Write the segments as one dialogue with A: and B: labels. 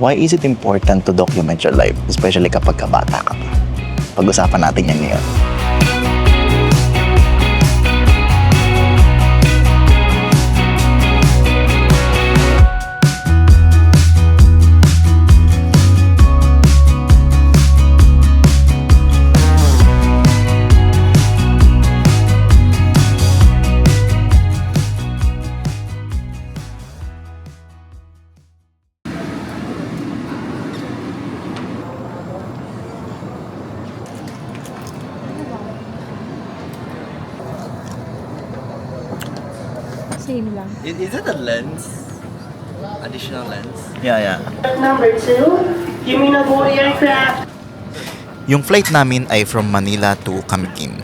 A: Why is it important to document your life, especially kapag kabata ka pa? Pag-usapan natin yan ngayon.
B: Same lang.
C: Is it a lens? Additional lens?
A: Yeah.
D: Number 2, Yuminago Aircraft.
A: Yung flight namin ay from Manila to Camiguin.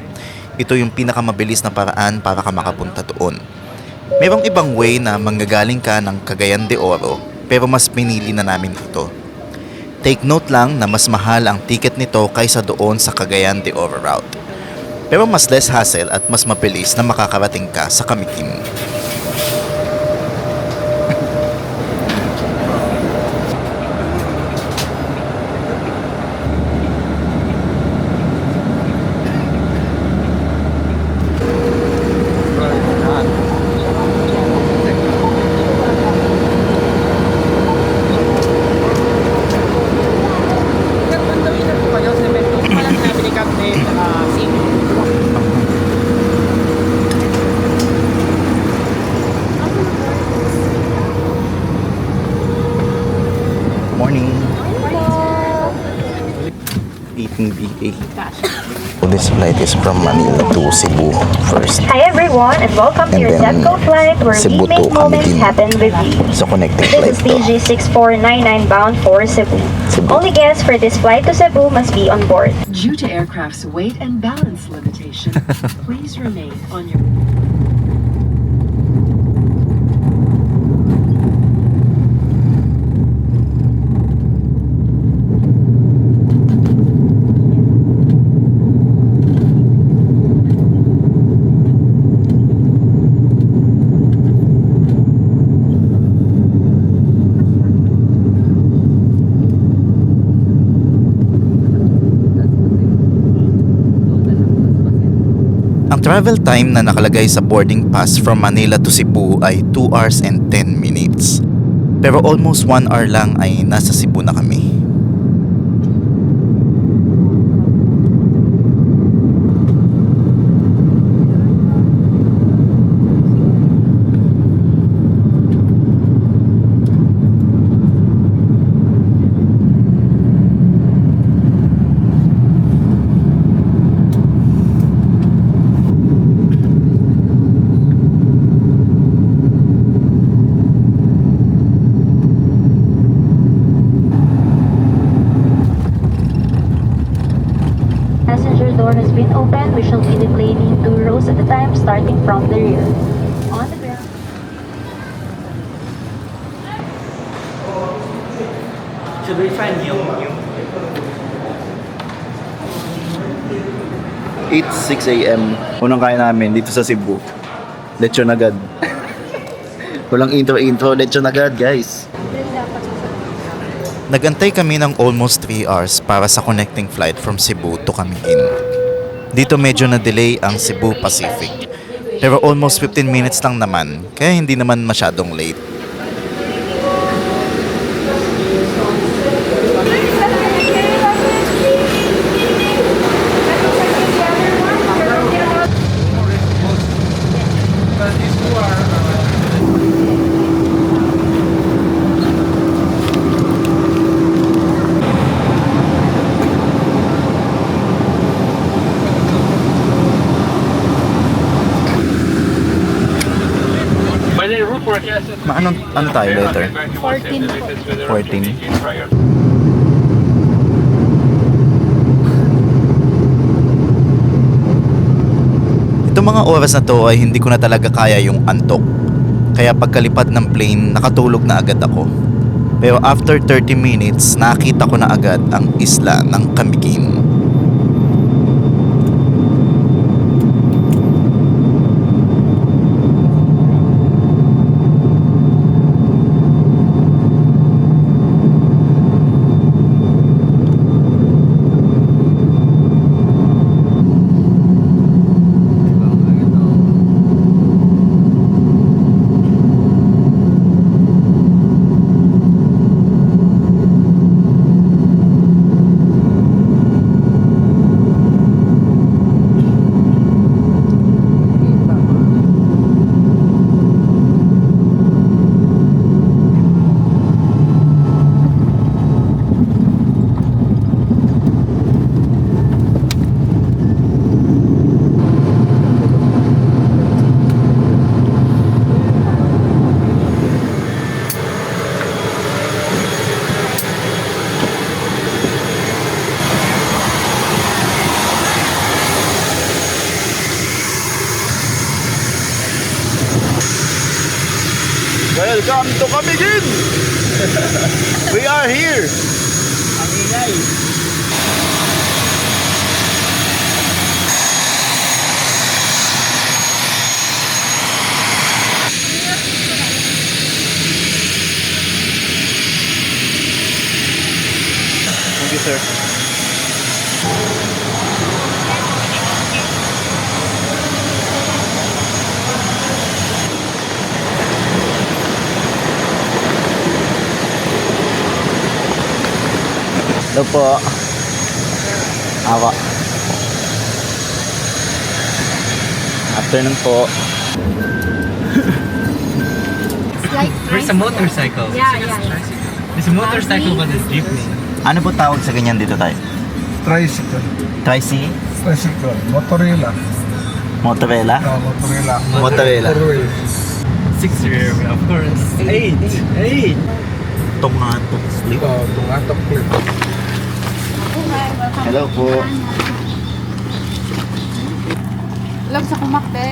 A: Ito yung pinakamabilis na paraan para ka makapunta doon. Merong ibang way na manggagaling ka ng Cagayan de Oro, pero mas pinili na namin ito. Take note lang na mas mahal ang ticket nito kaysa doon sa Cagayan de Oro route. Pero mas less hassle at mas mabilis na makakarating ka sa Camiguin. Morning. Eating BA. So this flight is from Manila to Cebu first.
E: Hi everyone and welcome to
A: And
E: your
A: then
E: Zepco flight where
A: Cebu
E: we make
A: to
E: moments
A: Camiguin.
E: happen with you.
A: So connecting
E: This
A: flight
E: is
A: to.
E: TG6499 bound for Cebu.
A: Cebu.
E: Only guests for this flight to Cebu must be on board.
F: Due to aircraft's weight and balance limitation, please remain on your...
A: Ang travel time na nakalagay sa boarding pass from Manila to Cebu ay 2 hours and 10 minutes. Pero almost 1 hour lang ay nasa Cebu na kami.
E: Passenger door has been opened. We shall be deplaning 2 rows at a time starting from the rear. On the ground.
C: Should we find you?
A: 8:06 a.m. Unang kaya namin dito sa Cebu. Lechon agad. Walang intro, lechon agad guys. Nagantay kami ng almost 3 hours para sa connecting flight from Cebu to Camiguin. Dito medyo na-delay ang Cebu Pacific. Pero almost 15 minutes lang naman, kaya hindi naman masyadong late. Ano tayo later?
B: 14 po.
A: 14. Itong mga oras na to ay hindi ko na talaga kaya yung antok. Kaya pagkalipad ng plane, nakatulog na agad ako. Pero after 30 minutes, nakita ko na agad ang isla ng Camiguin. Welcome to Camiguin! We are here!
C: Ang ingay.
A: Thank you, sir. Hello po. Ako. Afternoon po.
B: Like,
C: There's a motorcycle.
B: yeah.
C: There's a motorcycle but it's jeepney.
A: Ano po tawag sa ganyan dito tayo?
G: Tricycle.
A: Tricy?
G: Tricycle. Motorilla.
A: Motorella?
G: Motorilla.
A: Motorella.
G: Four-wheel.
C: 6 rear, of course. 8.
A: Tomato slip.
G: Tumatok clip.
A: Hello po.
B: Love sa kumakte.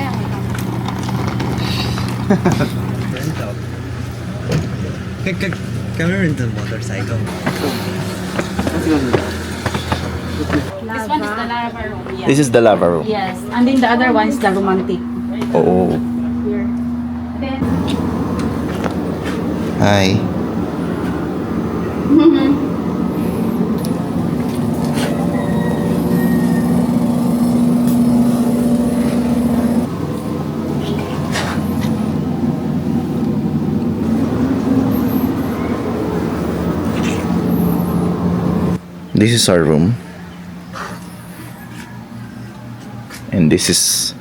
C: Can we rent a motorcycle?
B: This one is the Lava Room. Yeah.
A: This is the lava room.
B: Yes. And then the other one is the romantic.
A: Oo.
B: Here. Then,
A: Hi. This is our room. And this is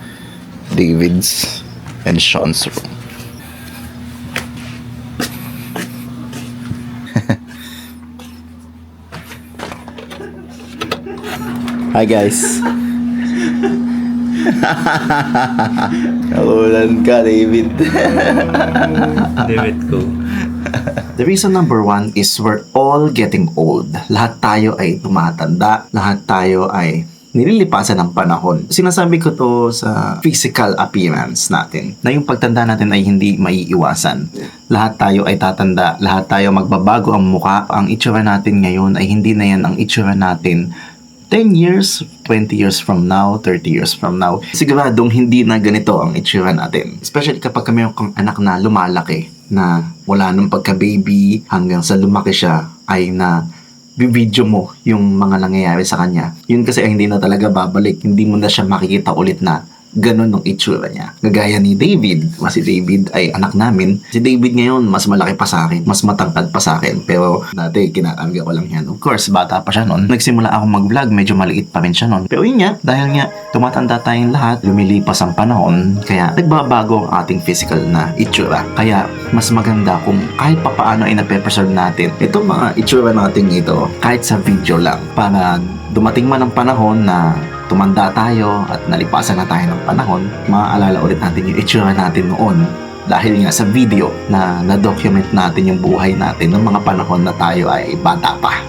A: David's and Sean's room. Hi guys. Nakulan ka, David.
C: David ko.
A: The reason number one is we're all getting old. Lahat tayo ay tumatanda. Lahat tayo ay nililipasan ng panahon. Sinasabi ko to sa physical appearance natin, na yung pagtanda natin ay hindi maiiwasan. Lahat tayo ay tatanda. Lahat tayo magbabago ang muka. Ang itsura natin ngayon ay hindi na yan ang itsura natin 10 years, 20 years from now, 30 years from now. Siguradong hindi na ganito ang itsura natin. Especially kapag kami yung anak na lumalaki, na wala nung pagka-baby hanggang sa lumaki siya, ay na video mo yung mga nangyayari sa kanya. Yun kasi ay hindi na talaga babalik. Hindi mo na siya makikita ulit na ganun ng itsura niya. Gagaya ni David. Si David ay anak namin. Si David ngayon, mas malaki pa sa akin. Mas matangkad pa sa akin. Pero dati, kinakangga ko lang yan. Of course, bata pa siya noon. Nagsimula ako mag-vlog. Medyo maliit pa rin siya noon. Pero yun nga, dahil nga, tumatanda tayong lahat, lumilipas ang panahon, kaya nagbabago ang ating physical na itsura. Kaya, mas maganda kung kahit papaano ay nape-preserve natin itong mga itsura natin ito, kahit sa video lang. Para dumating man ang panahon na tumanda tayo at nalipasan na tayo ng panahon, maaalala ulit natin yung itsura natin noon. Dahil nga sa video na na-document natin yung buhay natin ng mga panahon na tayo ay bata pa.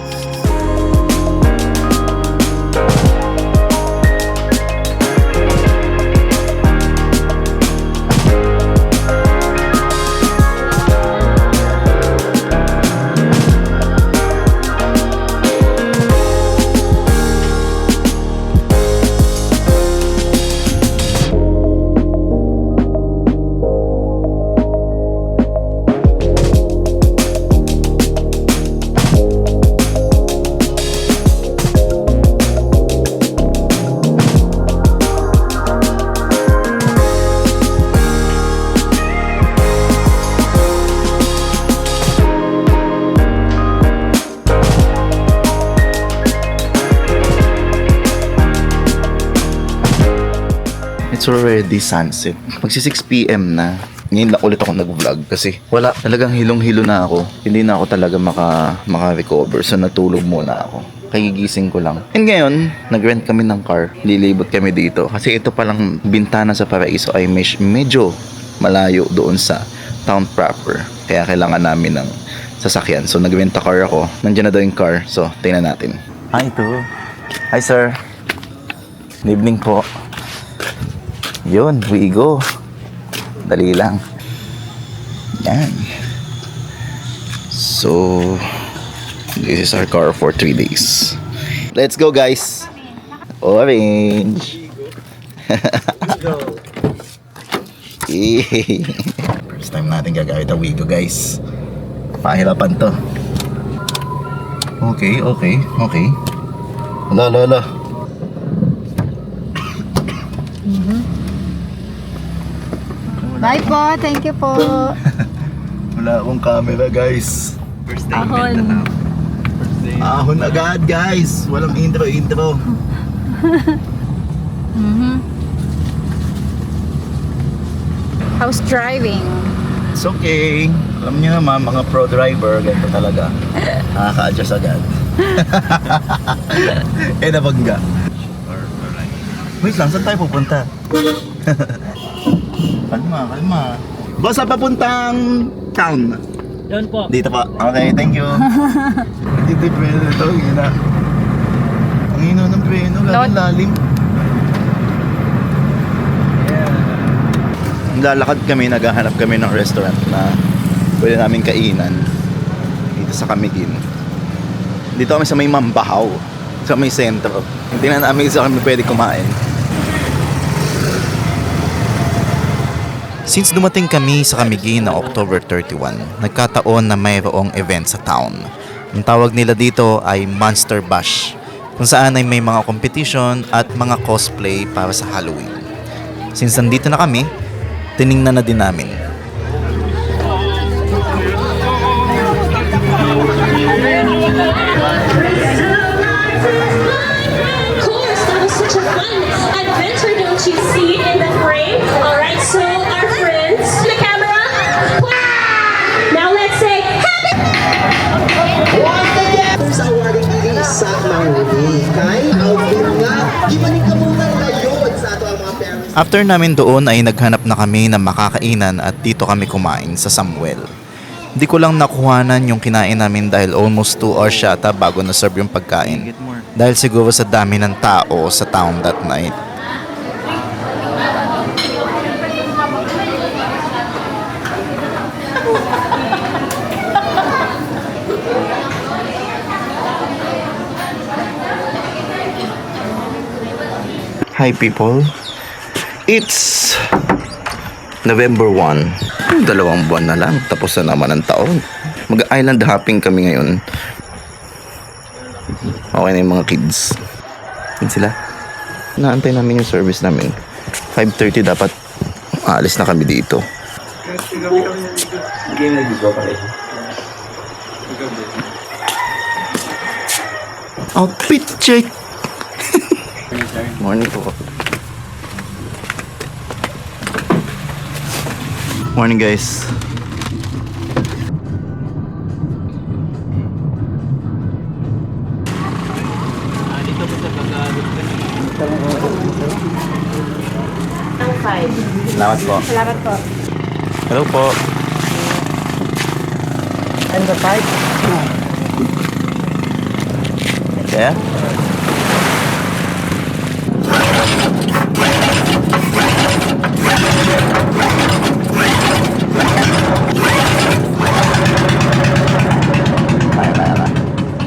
A: It's already sunset. Magsi 6 PM na. Ngayon na ulit ako nag-vlog kasi wala, talagang hilong-hilo na ako. Hindi na ako talaga maka-recover. So natulog muna ako. Kagigising ko lang. And ngayon, nag-rent kami ng car. Lilibot kami dito. Kasi ito palang bintana sa Paraiso ay medyo malayo doon sa town proper. Kaya kailangan namin ng sasakyan. So nag-rent a car ako. Nandiyan na daw yung car. So tingnan natin. Ito. Hi sir. Good evening po. Yun, we go. Dali lang. Yan. So, this is our car for 3 days. Let's go, guys. Orange. Yay. First time natin gagamit ang Wigo, guys. Pahirapan to. Okay. Ala.
B: Bye po. Thank you po.
A: Wala akong camera, guys.
C: First day in the town. First day.
A: Ahon agad, guys. Walang intro.
B: How's driving?
A: It's okay. Alam niyo naman, mga pro driver, ganito talaga. Nakaka-adjust agad. Nabangga. Wait lang, saan tayo pupunta? Kalma. Boss, saan papuntang town?
C: Doon po.
A: Dito pa. Okay, thank you. Dito yung preno na ito. Ang hino ng preno. Lalim. Lalakad kami, naghahanap kami ng restaurant na pwede namin kainan dito sa Camiguin. Dito kami sa may Mambahaw, sa may sentro. Hindi na namin sa kami pwede kumain. Since dumating kami sa Camiguin na October 31, nagkataon na mayroong event sa town. Ang tawag nila dito ay Monster Bash, kung saan ay may mga competition at mga cosplay para sa Halloween. Since nandito na kami, tiningnan na din namin.
H: Of course, that was such a fun adventure, don't you see, in the frame? Alright, so our friends, the camera. Now let's say happy.
I: Once again, sa awaring dili sa mahuli. Kay outfit nga, gimaning kamunang layon sa ato ang mga parents.
A: After namin doon ay naghanap na kami ng makakainan at dito kami kumain sa Samuel. Di ko lang nakuhanan yung kinain namin dahil almost 2 hours yata bago na-serve yung pagkain. Dahil siguro sa dami ng tao sa town that night. Hi people. It's November 1. 2 buwan na lang. Tapos na naman ang taon. Mag-island hopping kami ngayon. Okay na yung mga kids. Yan sila. Naantay namin yung service namin. 5:30 dapat aalis na kami dito. Outfit check! Morning po. Morning guys.
C: Dito po sa
A: Salamat po.
B: Salamat po.
A: Hello po.
D: And the pipe.
A: Yeah?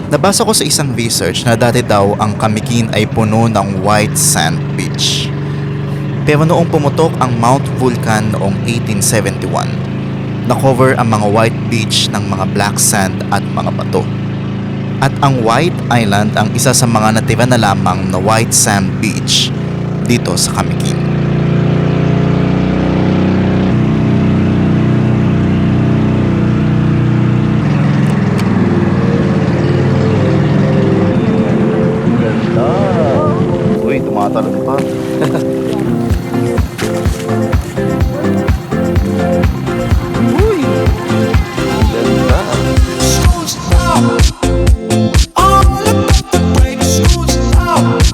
A: Nabasa ko sa isang research na dati daw ang Camiguin ay puno ng white sand beach. Pero noong pumutok ang Mount Vulcan noong 1871, na-cover ang mga white beach ng mga black sand at mga bato. At ang White Island ang isa sa mga natira na lamang na white sand beach dito sa Camiguin. Uy, tumatalon pa. Uy! Ganda.
J: All about the break, school's out.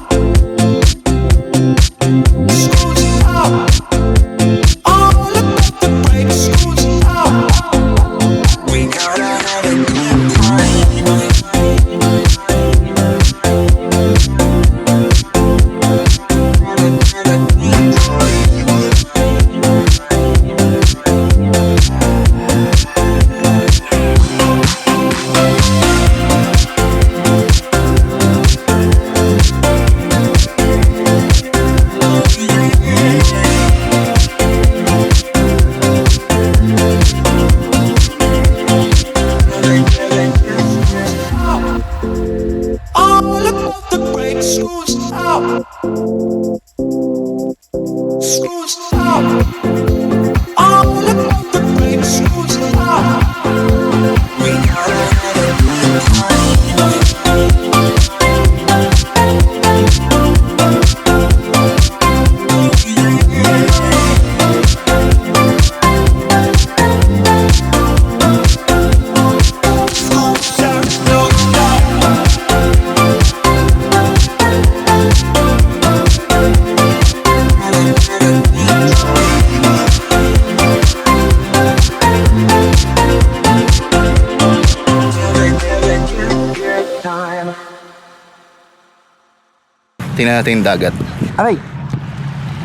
A: Tingnan natin yung dagat. Aray!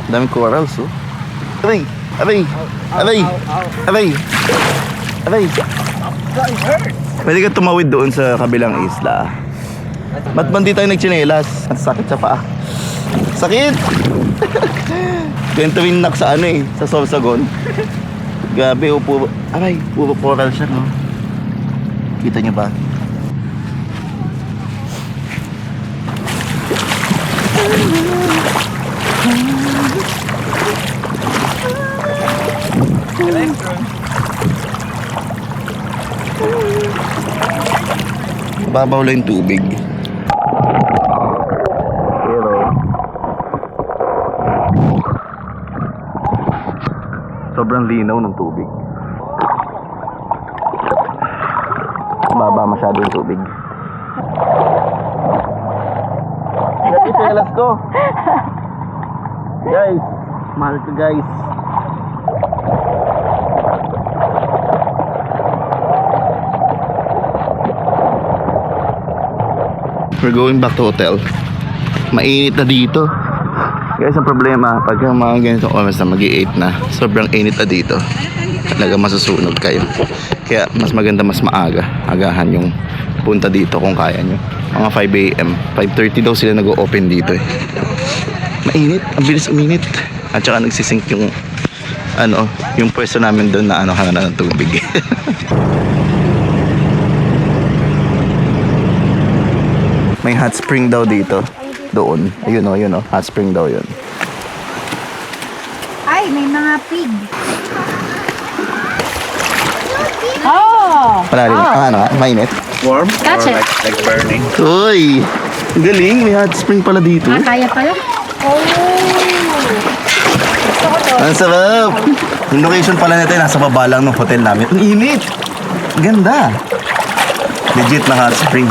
A: Daming corals, oh. Aray! Aray! Aray! Aray! Aray! Pwede ka tumawid doon sa kabilang isla. Ba't ba di tayo nagtsinelas? Ang sakit sa paa. Sakit! Ganito rin sa ano eh, sa Sorsogon. Grabe, oh, puro, aray, puro coral siya, no? Kita niyo ba? Babaw lang yung tubig. Pero sobrang linaw ng tubig. Baba masyado yung tubig. Ito yung alas ko. Guys, mahal ko guys. We're going back to hotel. Mainit na dito. Guys, ang problema, pag mga ganitong oras na mag-8 na, sobrang init na dito. Talaga masusunog kayo. Kaya mas maganda, mas maaga. Agahan yung punta dito kung kaya nyo. Mga 5 AM, 5:30 daw sila nag-o-open dito eh. Mainit, ang bilis uminit. At saka nagsisink yung yung pwesto namin doon na hanga ng tubig. May hot spring daw dito. Doon. Ayun o. Hot spring daw yun.
B: Ay, may mga pig. Oh!
A: Malalim. Mainit.
C: Warm?
B: Catch
C: or
B: it.
C: like burning?
A: Uy! Ang galing. May hot spring pala dito.
B: Kaya pala?
A: Ang sarap! Yung location pala natin, nasa baba lang ng hotel namin. Ang init! Ang ganda! Legit na hot spring.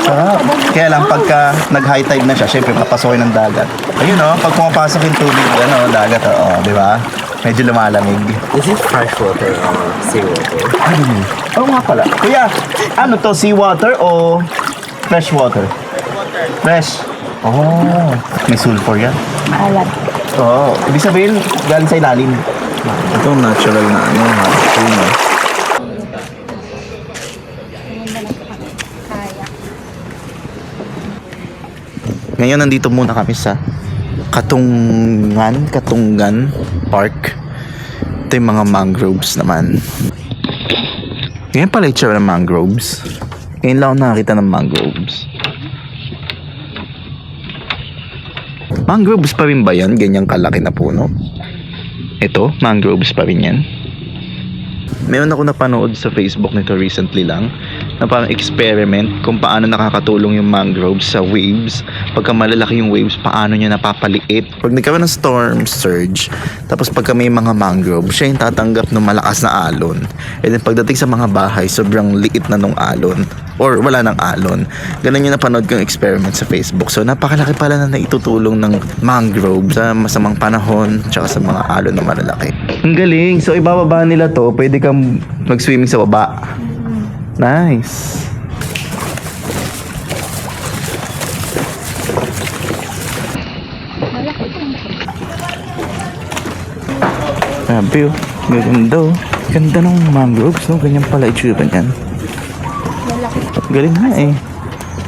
A: Sarap. Kaya lang pagka nag-high tide na siya, syempre papasokin ng dagat. Ayun pag pumapasok yung tubig, dagat, di ba? Medyo lumalamig.
C: Is it fresh water or seawater?
A: Oo nga pala. Kuya, ano to, seawater o fresh water? Fresh. Oh, may sulfur yan.
B: Maalat.
A: Oo. Ibig sabihin, galing sa ilalim. Ito natural na hot spring. Ngayon nandito muna kami sa Katunggan Park. Ito yung mga mangroves naman. Ngayon pala itsura ng mangroves. Ngayon lang ako nakakita ng mangroves. Mangroves pa rin ba yan? Ganyang kalaki na puno? Ito, mangroves pa rin yan. Meron ako napanood sa Facebook nito recently lang na parang experiment kung paano nakakatulong yung mangroves sa waves. Pagka malalaki yung waves, paano niya napapaliit. Pag nagkaroon ng storm surge, tapos pagka may mga mangrove, siya yung tatanggap ng malakas na alon. And then pagdating sa mga bahay, sobrang liit na nung alon. Or wala nang alon. Ganun yung napanood kong experiment sa Facebook. So napakalaki pala na naitutulong ng mangrove sa masamang panahon tsaka sa mga alon na malalaki. Ang galing. So ibababa nila to, pwede kang mag-swimming sa baba. Nice. Grabe oh. Ganda oh. Ganda ng mangroves, no? Ganyan pala itsura niyan. Galing nga eh.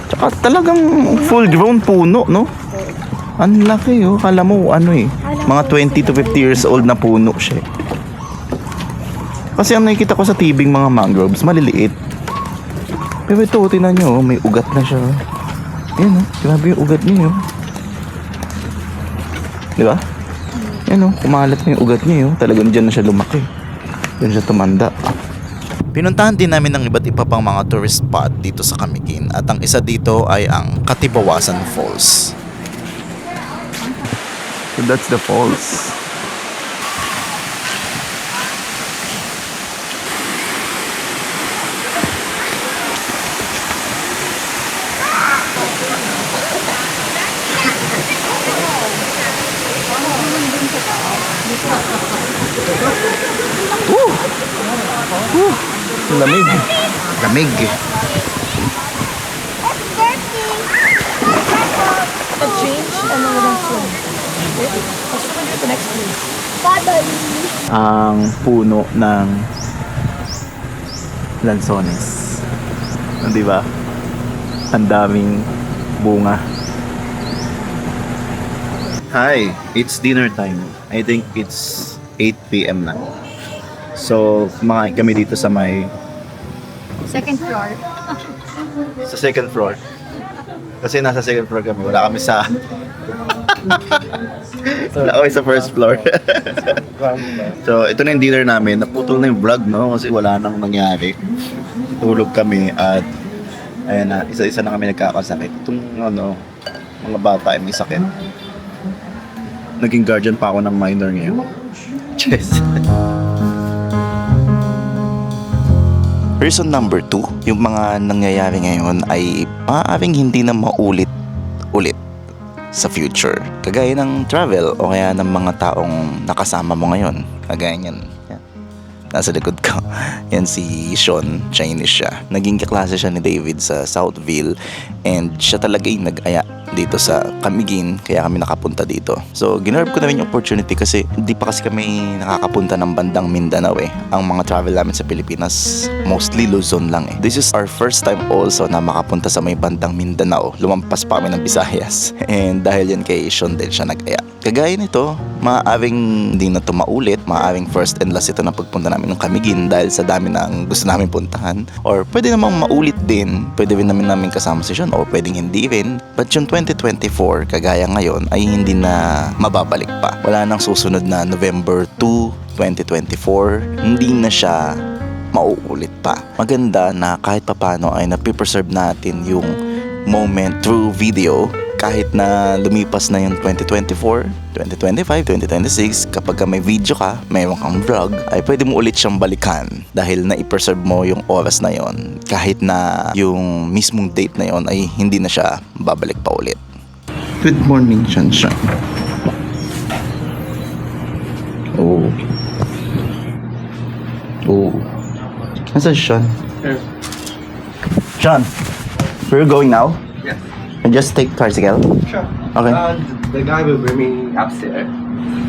A: Tsaka talagang full grown puno, no? Ang laki oh. Kala mo mga 20 to 50 years old na puno siya. Kasi ang nakikita ko sa tibing mga mangroves, maliliit. Pero ito, tingnan nyo, may ugat na siya. Ayan grabe yung ugat niya yun. Di ba? Ayan kumalat na yung ugat niya yun. Talagang dyan na siya lumaki. Dyan siya tumanda. Pinuntahan din namin ng iba't iba pang mga tourist spot dito sa Camiguin. At ang isa dito ay ang Katibawasan Falls. So that's the falls. Lamig. Lamig. Ang puno ng lansones. Di ba? Ang daming bunga. Hi, it's dinner time. I think it's 8 p.m. na. So, kumakain kami dito sa may...
B: Second floor.
A: Sa second floor. Kasi nasa second floor kami. Wala kami sa... Wala kami sa first floor. So, ito na yung dinner namin. Naputol na yung vlog, no? Kasi wala nang nangyari. Tulog kami at ayan na, isa-isa na kami nagkakasakit. Itong mga bata ay may sakit. Naging guardian pa ako ng minor ngayon. Yes. Reason number 2, yung mga nangyayari ngayon ay maaaring hindi na maulit-ulit sa future. Kagaya ng travel o kaya ng mga taong nakasama mo ngayon. Kagaya niyan. Yan. Nasa likod ko. Yan si Sean. Chinese siya. Naging kaklase siya ni David sa Southville and siya talaga yung nag-aya dito sa Camiguin, kaya kami nakapunta dito. So, ginerve ko na rin yung opportunity kasi hindi pa kasi kami nakakapunta ng bandang Mindanao eh. Ang mga travel namin sa Pilipinas, mostly Luzon lang eh. This is our first time also na makapunta sa may bandang Mindanao. Lumampas pa kami ng Visayas. And dahil yan kay Sean din siya nag-aya. Kagaya nito, maaaring hindi na ito maulit. Maaaring first and last ito na pagpunta namin ng Camiguin dahil sa dami ng gusto namin puntahan. Or pwede namang maulit din. Pwede rin namin kasama si Sean o pwedeng hindi rin. But yung 2024, kagaya ngayon, ay hindi na mababalik pa. Wala nang susunod na November 2, 2024. Hindi na siya mauulit pa. Maganda na kahit papano ay napipreserve natin yung moment through video. Kahit na lumipas na yung 2024, 2025, 2026, kapag may video ka, mayroon kang vlog, ay pwede mo ulit siyang balikan dahil na-preserve mo yung oras na yon. Kahit na yung mismong date na yon ay hindi na siya babalik pa ulit. Good morning, Sunshine. Oh. Oh. Nasaan Sean?
C: Here.
A: Sean, we're going now?
C: Yes.
A: And just take tricycle?
C: Sure.
A: Okay.
C: The guy will bring me upstairs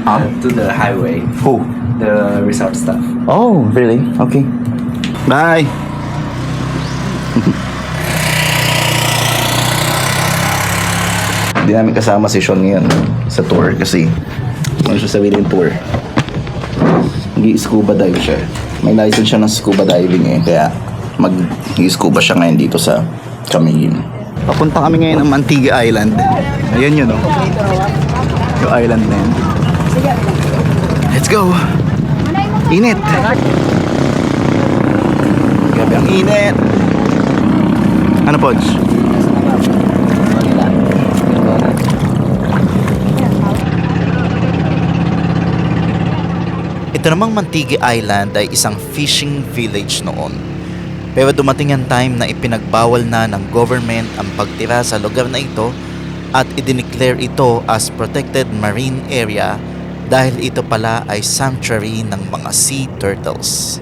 A: Ah?
C: to the highway,
A: Who?
C: the resort stuff.
A: Oh, really? Okay. Bye! Hindi namin kasama si Sean ngayon sa tour kasi ano siya sabihin yung tour. Nag-scuba dive siya. May license siya ng scuba diving eh. Kaya mag-scuba siya ngayon dito sa Camiguin. Papunta kami ngayon ng Antigua Island. Ayan yun, no? Yung island na yun. Let's go! Init! Grabe ang init! Ano, Podge? Ito namang Mantigua Island ay isang fishing village noon. Pero dumating ang time na ipinagbawal na ng government ang pagtira sa lugar na ito at idineclare ito as protected marine area dahil ito pala ay sanctuary ng mga sea turtles.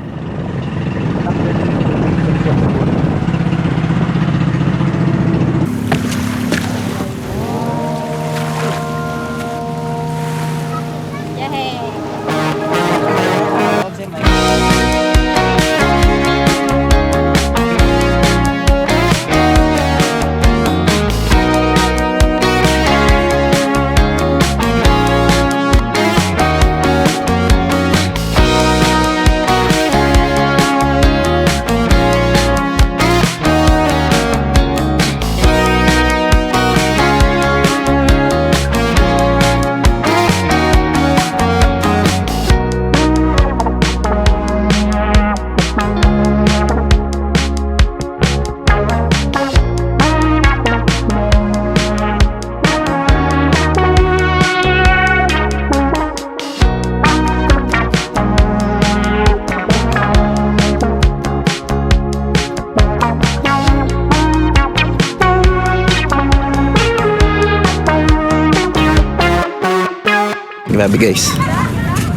A: Grabe guys.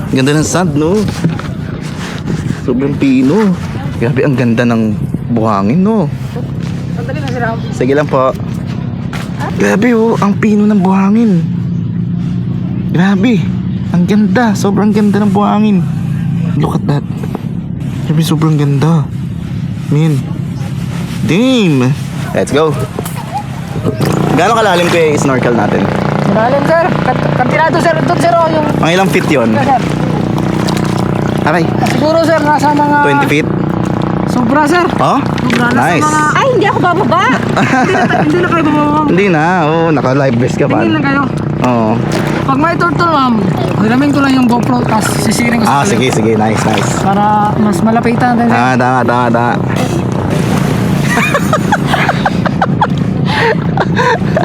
A: Ganda ng sand, no? Sobrang pino. Grabe ang ganda ng buhangin, no? Sige lang po. Grabe oh, ang pino ng buhangin. Grabe. Ang ganda. Sobrang ganda ng buhangin. Look at that. Grabe, sobrang ganda. Man. Damn. Let's go. Gano'ng kalalim ko yung snorkel natin?
J: Malalim, sir. Kantinado, sir. Ito, sir, oh, yung...
A: Mga ilang feet yun?
J: Sir.
A: Aray,
J: Siguro, sir, nasa mga...
A: 20 feet?
J: Sobra, sir.
A: Oh?
J: Sobra, nasa
A: Nice.
J: mga...
B: Ay, hindi ako bababa.
J: Hindi na kayo bababa.
A: Hindi na. Oo, naka-live vest ka pa.
J: Tingin lang kayo.
A: Oo.
J: Pag may turtle, ma'am, hilamin ko lang yung GoPro, tapos sisiring ko sa
A: Sige, sige. Nice, nice.
J: para mas malapitan natin, sir.
A: Tama.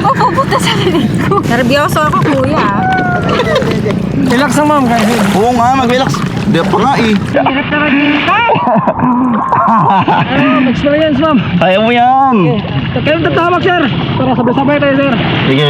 B: Pupunta sa lilig ko. Nervyoso ako, kuya.
J: Relax lang, ma'am. Kasi
A: Oo nga, mag-relax. Di pa nga eh.
J: experience, ma'am.
A: Kaya mo yan.
J: Kayong tatawag, sir. Para sabay-sabay tayo, sir.
A: Sige.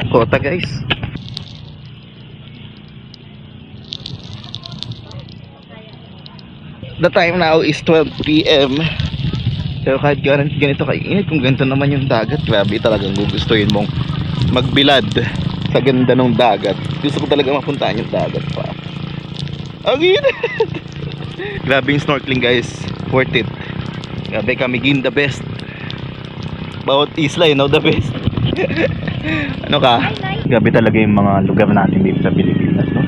A: Kota guys. The time now is 12 PM. Pero kahit ganito kainit, kung ganito naman yung dagat, grabe talagang gugustuhin mong magbilad sa ganda ng dagat. Gusto ko talaga mapuntahan yung dagat pa. Ang init! Grabe yung snorkeling guys, worth it. Grabe kami gin the best. Bawat isla, you know, the best. Ano ka? Grabe talaga yung mga lugar natin dito sa Pilipinas, no?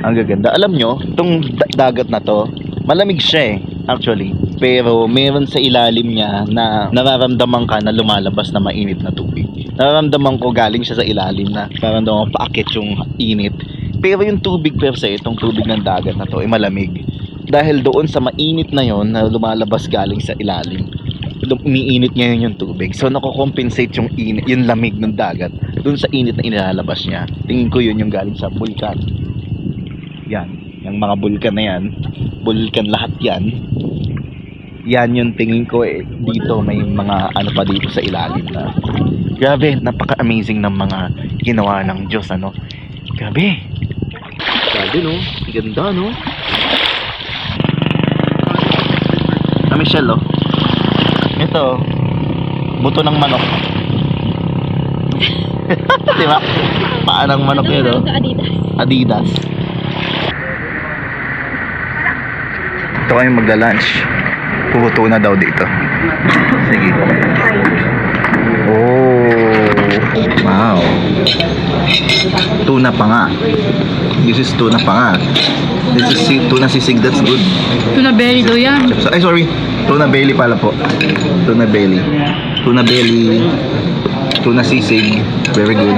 A: Ang gaganda. Alam nyo, itong dagat na to, malamig siya eh, actually. Pero meron sa ilalim niya na nararamdaman ka na lumalabas na mainit na tubig. Nararamdaman ko galing siya sa ilalim na nararamdaman ko paakit yung init. Pero yung tubig per se, itong tubig ng dagat na to ay malamig. Dahil doon sa mainit na yon na lumalabas galing sa ilalim, umiinit ngayon yung tubig. So nako-compensate yung init, yung lamig ng dagat doon sa init na inilalabas niya. Tingin ko yun yung galing sa bulkan. Yan, yung mga bulkan na yan, bulkan lahat yan. Yan yung tingin ko eh. Dito may mga ano pa dito sa ilalim na grabe, napaka-amazing ng mga ginawa ng Diyos, ano. Grabe. Grabe, no? Ganda, no? Michelle, oh. Ito, buto ng manok. Di ba? Paa ng manok yun, oh. Adidas. Ito kayo magla-lunch. Puhuto na daw dito. Sige. Oh, wow. Tuna pa nga. This is tuna pa nga. This is tuna sisig, that's good.
B: Tuna belly daw yan.
A: Ay, sorry. Tuna belly pala po. Tuna belly. Tuna belly. Tuna sisig. Very good.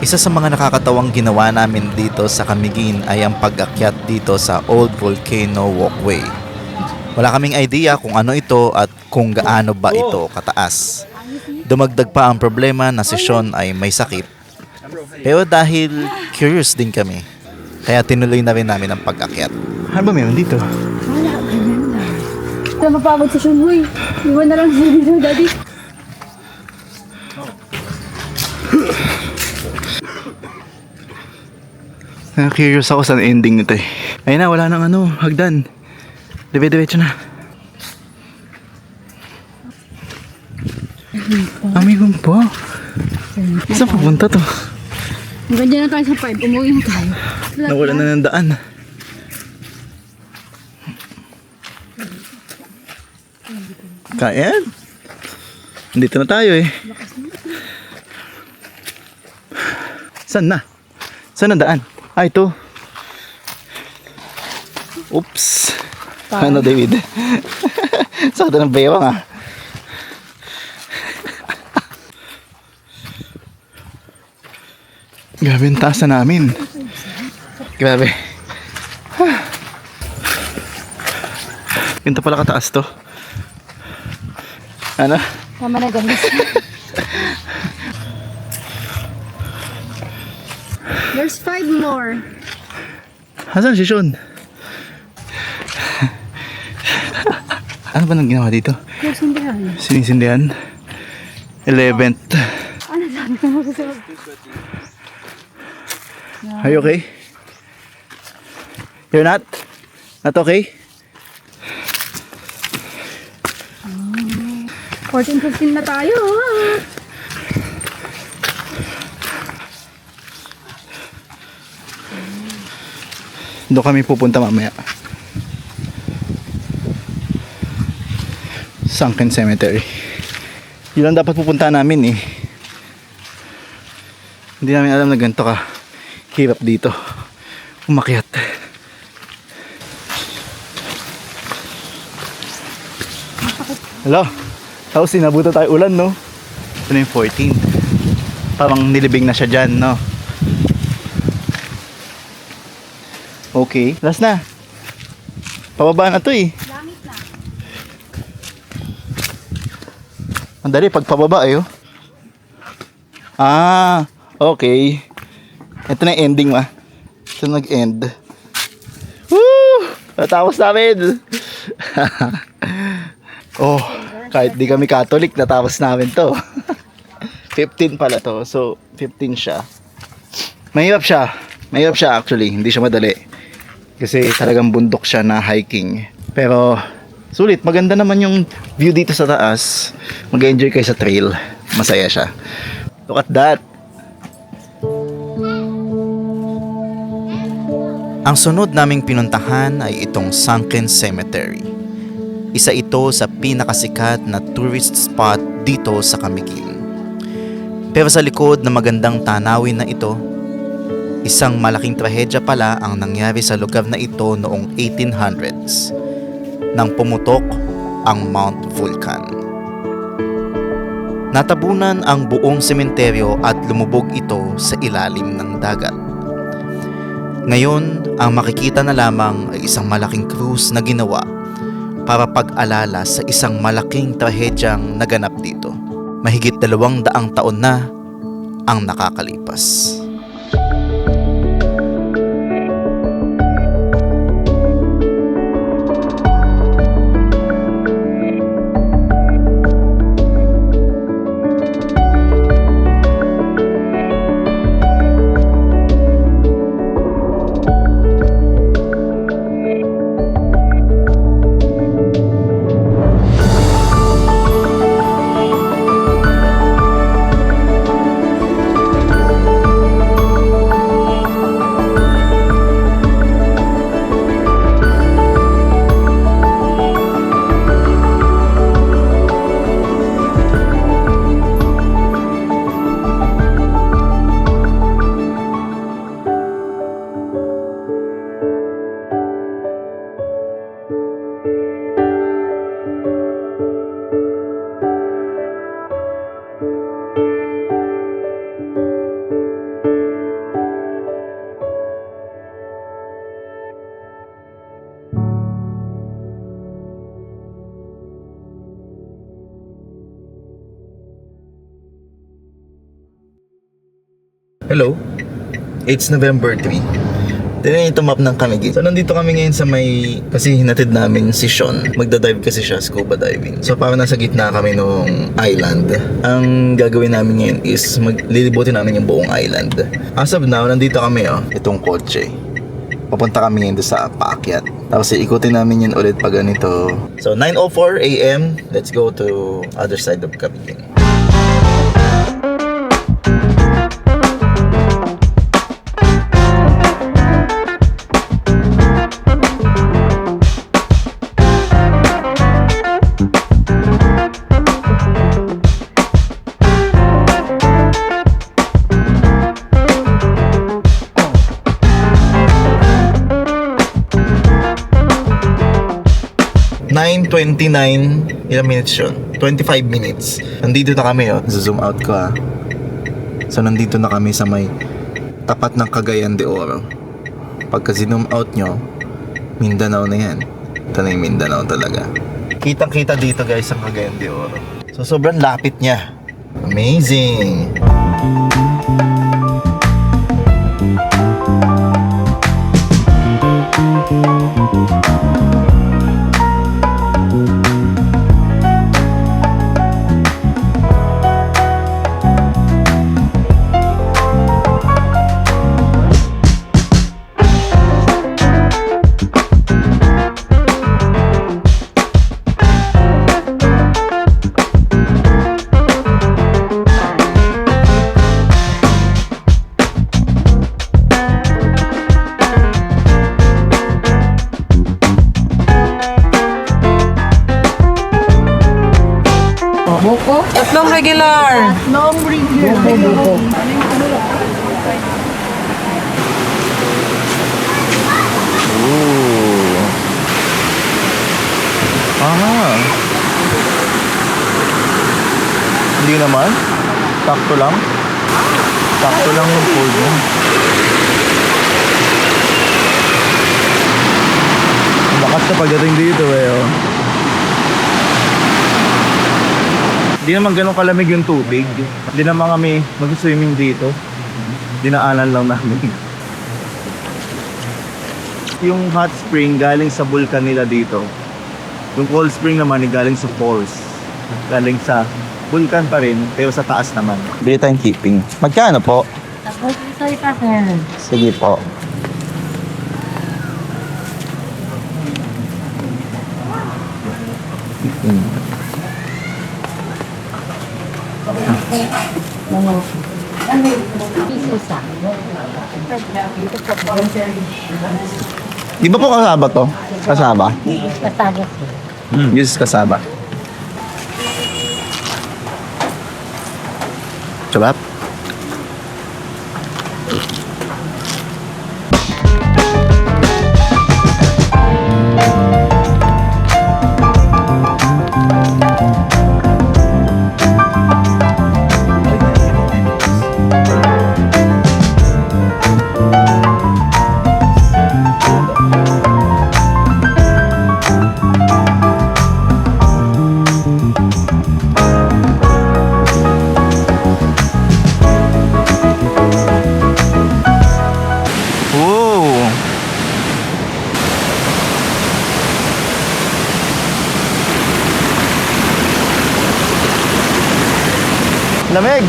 A: Isa sa mga nakakatawang ginawa namin dito sa Camiguin ay ang pag-akyat dito sa Old Volcano Walkway. Wala kaming idea kung ano ito at kung gaano ba ito kataas. Dumagdag pa ang problema na si Sean ay may sakit. Pero dahil curious din kami, kaya tinuloy na rin namin ang pag-akyat. Ano ba meron dito?
B: Wala, ganyan lang. Ito mapagod sa Shunboy. Iwan na lang siya dito, daddy.
A: Curious ako sa ending nito eh. Ayun na, wala nang hagdan. Dire-diretso na. Amigong po. Saan papunta to?
B: Ganyan na tayo sa 5. Umuwi na tayo.
A: Nawala na ng daan. Kaya? Dito na tayo eh. Saan na? Saan ang daan? Ah, ito. Oops. Ano, David? Sakto ng bewang ah. Grabe ang taas na namin. Grabe. Ganito pala kataas to. Ano?
B: Tama na, guys. There's 5 more.
A: Hasan si Sean? Ano ba nang ginawa dito?
B: Sindihan.
A: Sinisindihan? 11th.
B: Ano sabi ko mo sa
A: Are you okay? You're not? Not okay?
B: 14-15 na tayo.
A: Doon kami pupunta mamaya. Sunken Cemetery. Yun ang dapat pupunta namin eh. Hindi namin alam na ganito ka hirap dito umakyat. Hello. Tapos sinabutan tayo ulan, no? Ito na yung 14. Parang nilibing na siya dyan, no? Okay, last na. Pababa na to eh. Ang dali pag pababa eh, oh. Ah, okay. Ito na yung ending, ma. Ito nag-end. Woo! Natapos namin. Oh, kahit di kami Catholic, natapos namin to. 15 pala to. So, 15 siya. Mahirap siya. Mahirap siya actually. Hindi siya madali. Kasi talagang bundok siya na hiking. Pero, sulit. Maganda naman yung view dito sa taas. Mag-enjoy kayo sa trail. Masaya siya. Look at that. Ang sunod naming pinuntahan ay itong Sunken Cemetery. Isa ito sa pinakasikat na tourist spot dito sa Camiguin. Pero sa likod ng magandang tanawin na ito, isang malaking trahedya pala ang nangyari sa lugar na ito noong 1800s nang pumutok ang Mount Vulcan. Natabunan ang buong sementeryo at lumubog ito sa ilalim ng dagat. Ngayon, ang makikita na lamang ay isang malaking krus na ginawa para pag-alala sa isang malaking trahedyang naganap dito. Mahigit 200 taon na ang nakakalipas. Hello? It's November 3. Tingnan ito map ng Camiguin. So nandito kami ngayon sa may, kasi hinatid namin si Sean. Magdadive kasi siya, scuba diving. So parang nasa gitna kami nung island. Ang gagawin namin ngayon is lilibutin namin yung buong island. As of now, nandito kami itong kotse. Papunta kami ngayon sa paakyat. Tapos ikutin namin yun ulit pag ganito. So 9:04 AM, let's go to other side of Camiguin. Ilang minutes yun? 25 minutes. Nandito na kami zoom out ko So nandito na kami sa may tapat ng Cagayan de Oro. Pagka zoom out nyo, Mindanao na yan. Ito na yung Mindanao talaga. Kitang kita dito guys ang Cagayan de Oro. So sobrang lapit niya. Amazing!
J: Tatlong regular.
B: Long regular.
J: Buko.
A: Hindi naman. Sakto lang. Sakto lang yung fold mo. Lakas na pagdating dito Hindi naman ganun kalamig yung tubig. Hindi naman kami mag-swimming dito. Dinaanan lang namin. Yung hot spring galing sa vulkan nila dito. Yung cold spring naman galing sa falls. Galing sa vulkan pa rin, pero sa taas naman. Bili tayong keeping. Magkano po?
E: Tapos, sorry pa, sir.
A: Sige po. Di ba po kasaba to? Kasaba?
E: Kasama, sir.
A: Yes, kasaba. Sarap. Lamig!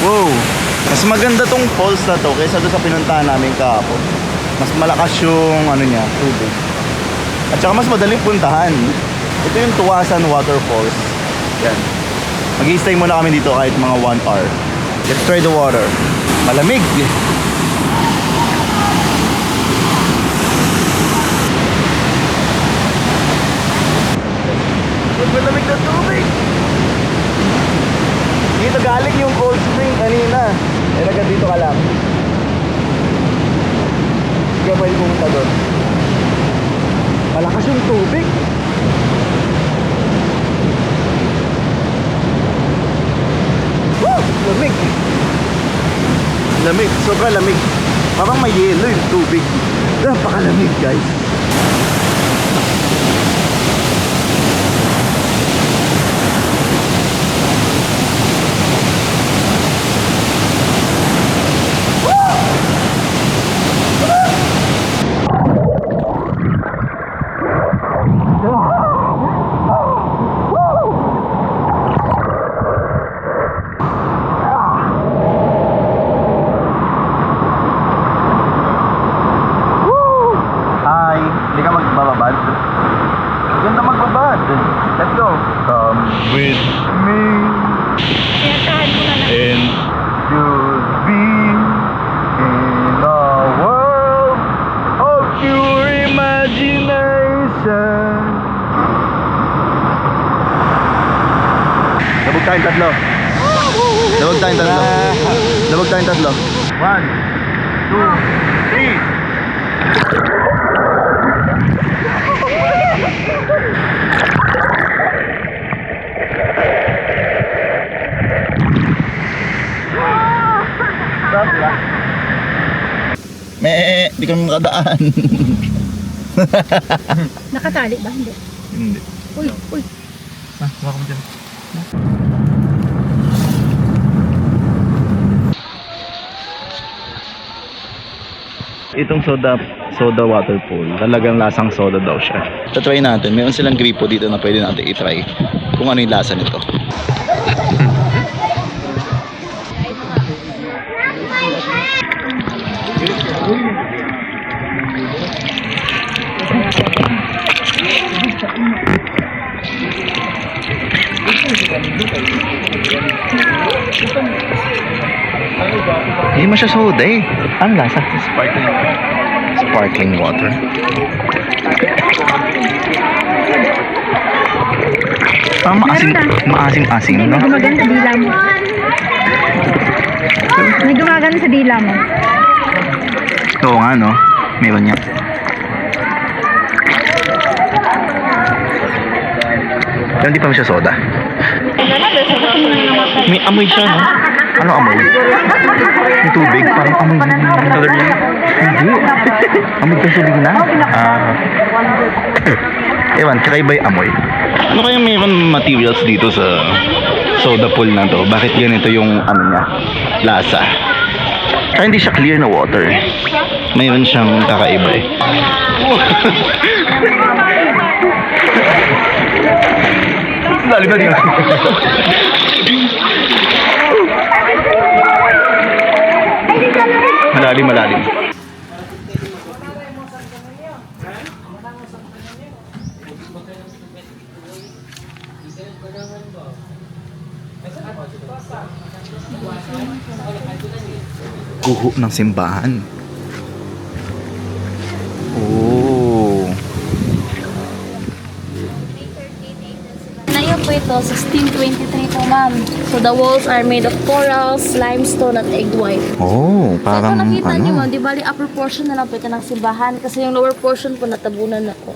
A: Wow! Mas maganda tong falls na to kaysa doon sa pinuntahan namin kahapon. Mas malakas yung tubig. At saka mas madaling puntahan. Ito yung Tuwasan Waterfalls. Yan. Mag-i-stay muna kami dito kahit mga 1 hour. Let's try the water. Malamig! Malamig na tubig. Dito galing yung cold spring kanina. Dito ka lang. Hindi ka pwede pumunta doon. Malakas yung tubig. Woo! Lamig. Lamig. Sobrang lamig. Parang may yelo yung tubig. Napakalamig guys. tayong tatlo. Labag tayong tatlo. Labag tayong tatlo. 1, 2, 3. Di kami makadaan.
B: Nakatali ba? Hindi.
A: Hindi.
B: Uy, uy.
A: Baka mo dyan. Itong soda waterfall, talagang lasang soda daw siya. Tatry natin. Meron silang gripo dito na pwede natin i-try kung ano yung lasa nito. Hindi mo siya soda eh. Ang lasa? Sparkling water. Parang maasim-asim, no?
B: Gumagana sa dila mo. May gumagana sa dila mo.
A: Oo nga, no? Meron niya. Pero hindi pa siya soda. May amoy siya, no? Ano amoy? Yung tubig, parang amoy yung color niya. Hindi. Amoy gasolina. Ewan, kakaiba yung amoy. Ano kaya mayroon materials dito sa soda pool na to? Bakit ganito yung ano niya? Lasa. Kaya hindi siya clear na water. Mayroon siyang kakaiba eh. Lalim na din. Malalim. Guho ng simbahan. Oh.
E: Ngayon po ito, 1623 po ma'am. So the walls are made of corals, limestone at egg white.
A: Oh, parang
E: so kung nakita niyo
A: ano.
E: ma'am, di bali upper portion na lang po ito ng simbahan kasi yung lower portion po natabunan na po.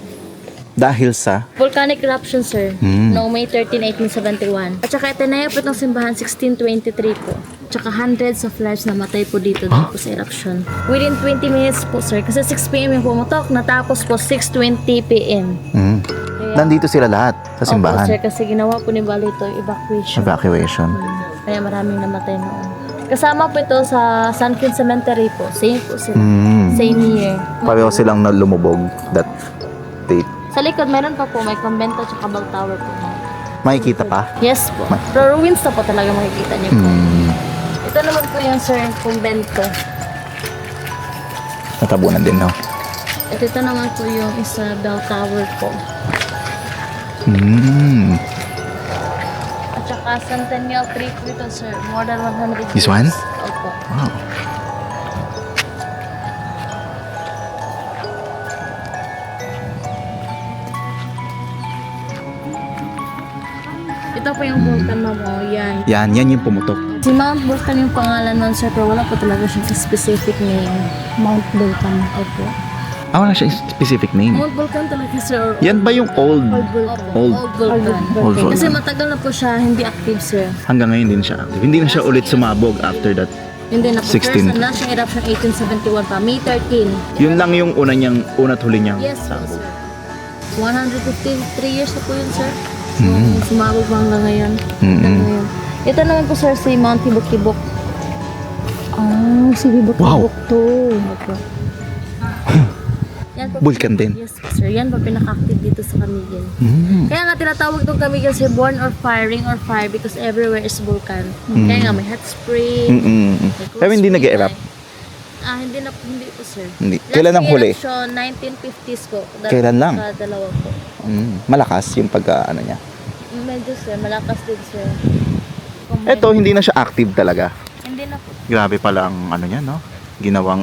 A: Dahil sa
E: Volcanic eruption, sir. Noong May 13, 1871. At saka itinayo po itong simbahan 1623 po. Tsaka hundreds of lives na matay po dito po sa eruption. Within 20 minutes po, sir. Kasi 6 p.m. yung pumutok. Natapos po 6:20 p.m.
A: nandito sila lahat sa simbahan.
E: Opo, sir. Kasi ginawa po ni Bali ito evacuation.
A: Evacuation.
E: Kaya maraming namatay noon. Kasama po ito sa San Quintin Cemetery po. Same po sila. Same year.
A: Pareho silang lumubog that date.
E: Sa likod, meron pa po. May convento at bell tower po.
A: Makikita pa?
E: Yes po. Pero ruins na po talaga makikita niyo po. Ito naman po yung sir, convento.
A: Natabunan din, no?
E: At ito naman po yung isa bell tower po. At saka centennial tree po ito sir. More than 100 years.
A: This one?
E: Opo.
A: Wow.
E: Ito po yung vulkan ma'am. Oh, yan.
A: Yan yung pumutok.
E: Si Mount Vulcan yung pangalan nun sir. Pero wala po talaga siyang specific name.
B: Mount Vulcan.
E: Opo.
A: Wala siya specific name.
E: Mount Vulcan talaga sir.
A: Yan ba yung old?
E: Old
A: Old
E: Vulcan. Kasi
A: Vulcan.
E: matagal na po siya hindi active sir.
A: Hanggang ngayon din siya active. Hindi na siya ulit sumabog after that.
E: Hindi na po.
A: 16.
E: First na siyang eruption 1871 pa. May 13.
A: Yun lang yung una't huli niyang
E: Yes po
A: sabog.
E: sir. 153 years na po yun sir. So, sumabog pa hanggang ngayon. Ngayon. Ito naman po sir si Mount Hibok-Hibok.
B: Si Hibok-Hibok to.
E: Opo. Yan po,
A: Vulcan din.
E: yes po sir. Yan po pinaka-active dito sa Camiguin. Kaya nga tinatawag itong Camiguin sir born or firing or fire because everywhere is volcan. Kaya nga may hot spring. may cold
A: Pero hindi
E: spring,
A: nag-erupt.
E: Hindi po sir.
A: Hindi. Kailan ang huli?
E: Last eruption, 1950s po.
A: Kailan lang?
E: Dalawa po.
A: Malakas yung ano niya.
E: Medyo sir, malakas din sir.
A: Eto, hindi na siya active talaga.
E: Hindi na po.
A: Grabe pala ang ano niya, no? Ginawang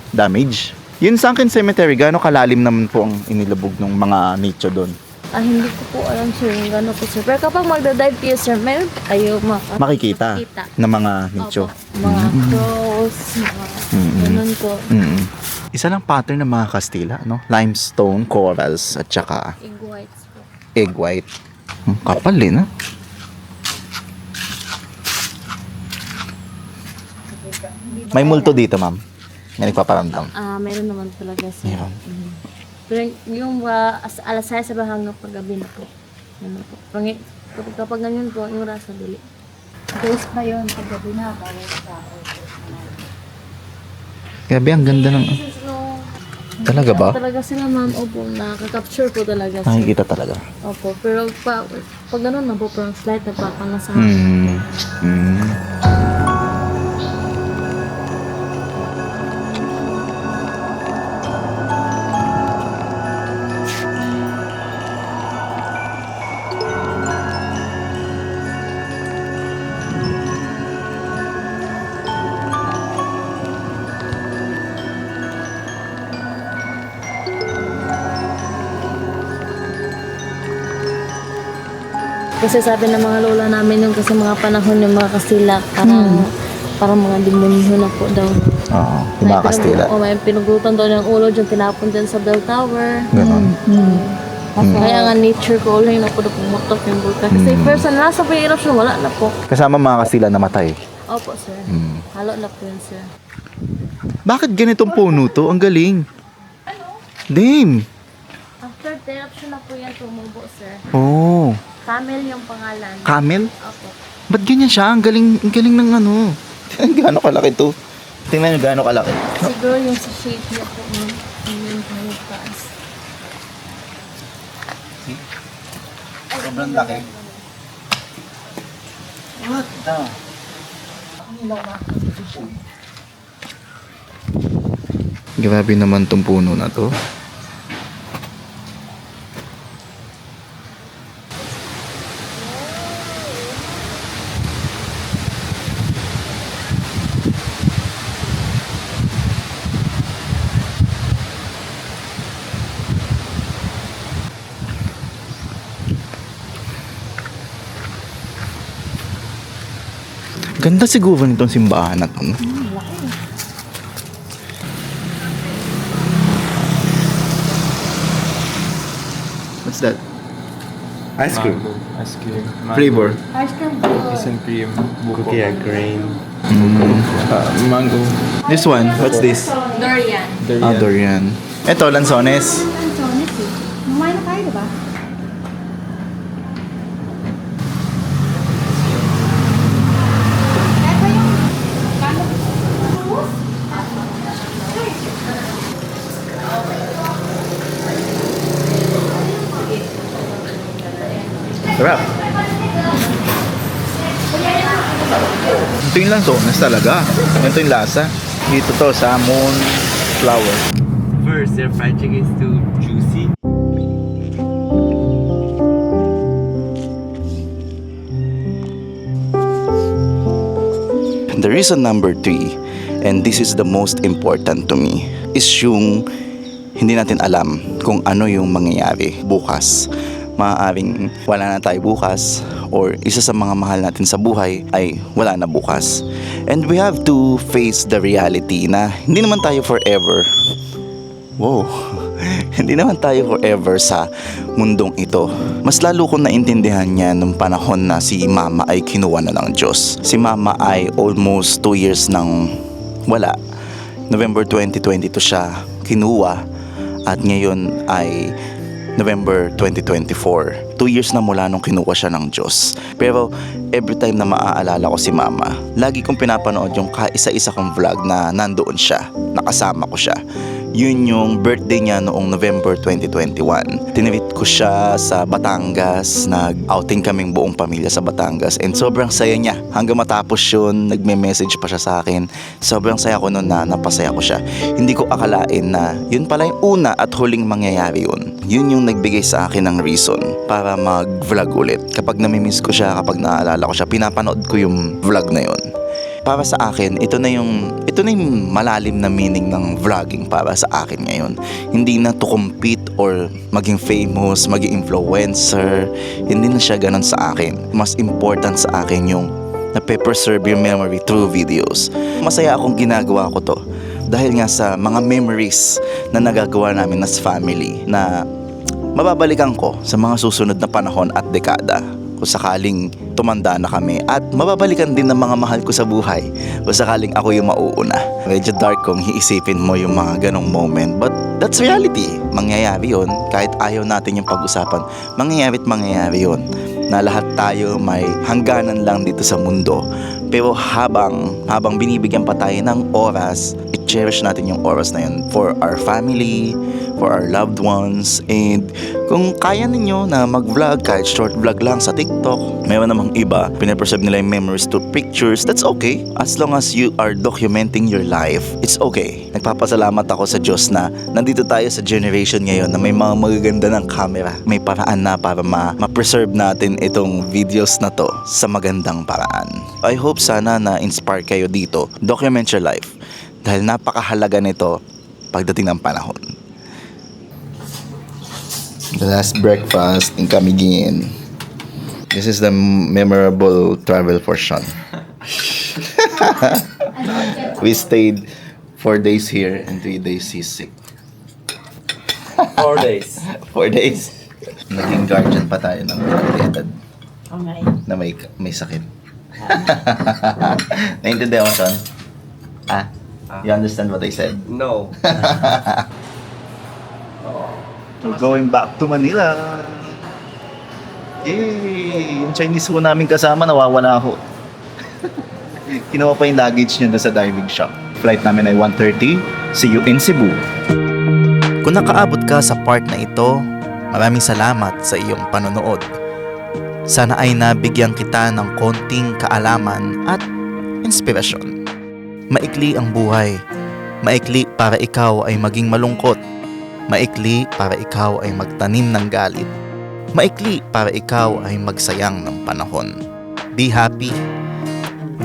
A: damage. Yung Sunken Cemetery, gaano kalalim naman po ang inilubog ng mga nicho doon?
E: Hindi ko po alam sir yung gano'n po sir. Pero kapag magdadive kayo sir, meron kayo
A: Makikita ng mga nicho.
E: Opo, mga crows, mga ganun po.
A: Isa lang pattern ng mga Kastila, no? Limestone, corals, at saka
E: Egg whites po.
A: egg white. Kapal din, ha? May multo dito, ma'am. May nagpaparamdam.
E: Meron naman talaga sir.
A: Meron.
E: Pero yung alas 6 sa hanggang paggabi na po. Ano po. Kapag ganyan po, yung rasa dili.
B: Dos pa yun, paggabi na, bawal sa
A: Grabe, ang ganda ng... Talaga ba?
E: Talaga sila ma'am, opo, nakaka-capture po talaga sir.
A: Nakikita talaga.
E: Opo, pero pag ganun na po, parang slight nagpapangasahan. Kasi sabi ng mga lola namin yung kasi mga panahon yung mga Kastila, parang mga demonyo na po daw.
A: Oo, yung mga Kastila.
E: May pinugutan daw ng ulo yung tinapon din sa bell tower.
A: Ganon.
E: Kaya nga nature ko ulo yung napuno pumutok yung bulkan. Kasi person nasa po yung eruption, wala na po.
A: Kasama mga Kastila namatay.
E: Opo sir, halo na po yun sir.
A: Bakit ganitong puno to? Ang galing. Dame.
E: After the eruption na po yan tumubo sir.
A: Oh.
E: Camel yung pangalan.
A: Camel?
E: Opo.
A: Ba't ganyan siya? Ang galing ng ano. Gaano kalaki to? Tingnan nyo gaano kalaki.
E: Siguro yung sa shape niya po ma'am. Yung taas.
A: Sobrang laki. What the? Grabe naman tong puno na to. Ganda siguro nitong simbahan na to. No? What's that? Ice cream.
C: Ice cream.
A: Flavor.
C: Cookies and cream. Cookie and cream. Mango.
A: This one, what's this?
E: Durian.
A: Durian. Ito, lansones.
B: Lansones eh. Kumain na tayo, diba?
A: Sarap. Ito yung lansones talaga. Ito yung lasa. Dito to, salmon, flour.
C: First, their fried chicken is too juicy.
A: The reason number 3, and this is the most important to me, is yung hindi natin alam kung ano yung mangyayari bukas. Maaaring wala na tayo bukas, or isa sa mga mahal natin sa buhay ay wala na bukas. And we have to face the reality na hindi naman tayo forever. Wow. Hindi naman tayo forever sa mundong ito. Mas lalo kong naintindihan niya nung panahon na si Mama ay kinuha na ng Diyos. Si Mama ay almost 2 years nang wala. November 2022 siya kinuha at ngayon ay November 2024. 2 years na mula nung kinuha siya ng Diyos. Pero every time na maaalala ko si Mama, lagi kong pinapanood yung kaisa-isa kong vlog na nandoon siya, nakasama ko siya. Yun yung birthday niya noong November 2021. Tinivit ko siya sa Batangas, nag-outing kaming buong pamilya sa Batangas, and sobrang saya niya. Hanggang matapos yun, nagme-message pa siya sa akin. Sobrang saya ko noon na napasaya ko siya. Hindi ko akalain na yun pala yung una at huling mangyayari yun. Yun yung nagbigay sa akin ng reason para mag-vlog ulit. Kapag namimiss ko siya, kapag naaalala ko siya, pinapanood ko yung vlog na yun. para sa akin, ito na yung malalim na meaning ng vlogging para sa akin ngayon. Hindi na to compete or maging famous, maging influencer. Hindi na siya ganun sa akin. Mas important sa akin yung na-preserve yung memory through videos. Masaya akong ginagawa ko to dahil nga sa mga memories na nagagawa namin as family na mababalikan ko sa mga susunod na panahon at dekada kung sakaling tumanda na kami, at mababalikan din ng mga mahal ko sa buhay kung sakaling ako yung mauuna. Medyo dark kung iisipin mo yung mga ganong moment, but that's reality. Mangyayari yun kahit ayaw natin yung pag-usapan. Mangyayari yun na lahat tayo may hangganan lang dito sa mundo. Pero habang binibigyan pa tayo ng oras, i-cherish natin yung oras na yun for our family, for our loved ones. And kung kaya ninyo na mag-vlog, kahit short vlog lang sa TikTok, meron namang iba, pinapreserve nila yung memories to pictures, that's okay. As long as you are documenting your life, it's okay. Nagpapasalamat ako sa Diyos na nandito tayo sa generation ngayon na may mga magaganda ng camera. May paraan na para ma-preserve natin itong videos na to sa magandang paraan. I hope sana na-inspire kayo dito. Document your life. Dahil napakahalaga nito pagdating ng panahon. The last breakfast in Camiguin. This is the memorable travel portion. We stayed 4 days here and 3 days seasick.
C: 4 days.
A: 4 days. Naging guardian pa tayo ng edad na may sakit. Naintindihan mo, Sean? You understand what I said?
C: No.
A: We're going back to Manila. Yay! Yung Chinese ko namin kasama, nawawala ako. Kinuha pa yung luggage niya sa diving shop. Flight namin ay 1:30. See you in Cebu. Kung nakaabot ka sa part na ito, maraming salamat sa iyong panonood. Sana ay nabigyan kita ng konting kaalaman at inspirasyon. Maikli ang buhay. Maikli para ikaw ay maging malungkot. Maikli para ikaw ay magtanim ng galit. Maikli para ikaw ay magsayang ng panahon. Be happy.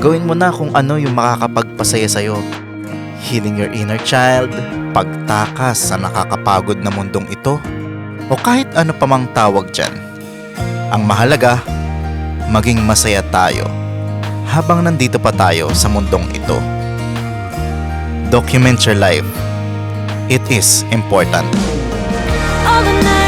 A: Gawin mo na kung ano yung makakapagpasaya sa'yo. Healing your inner child, pagtakas sa nakakapagod na mundong ito, o kahit ano pa mang tawag dyan. Ang mahalaga, maging masaya tayo habang nandito pa tayo sa mundong ito. Document your life. It is important.
H: All the night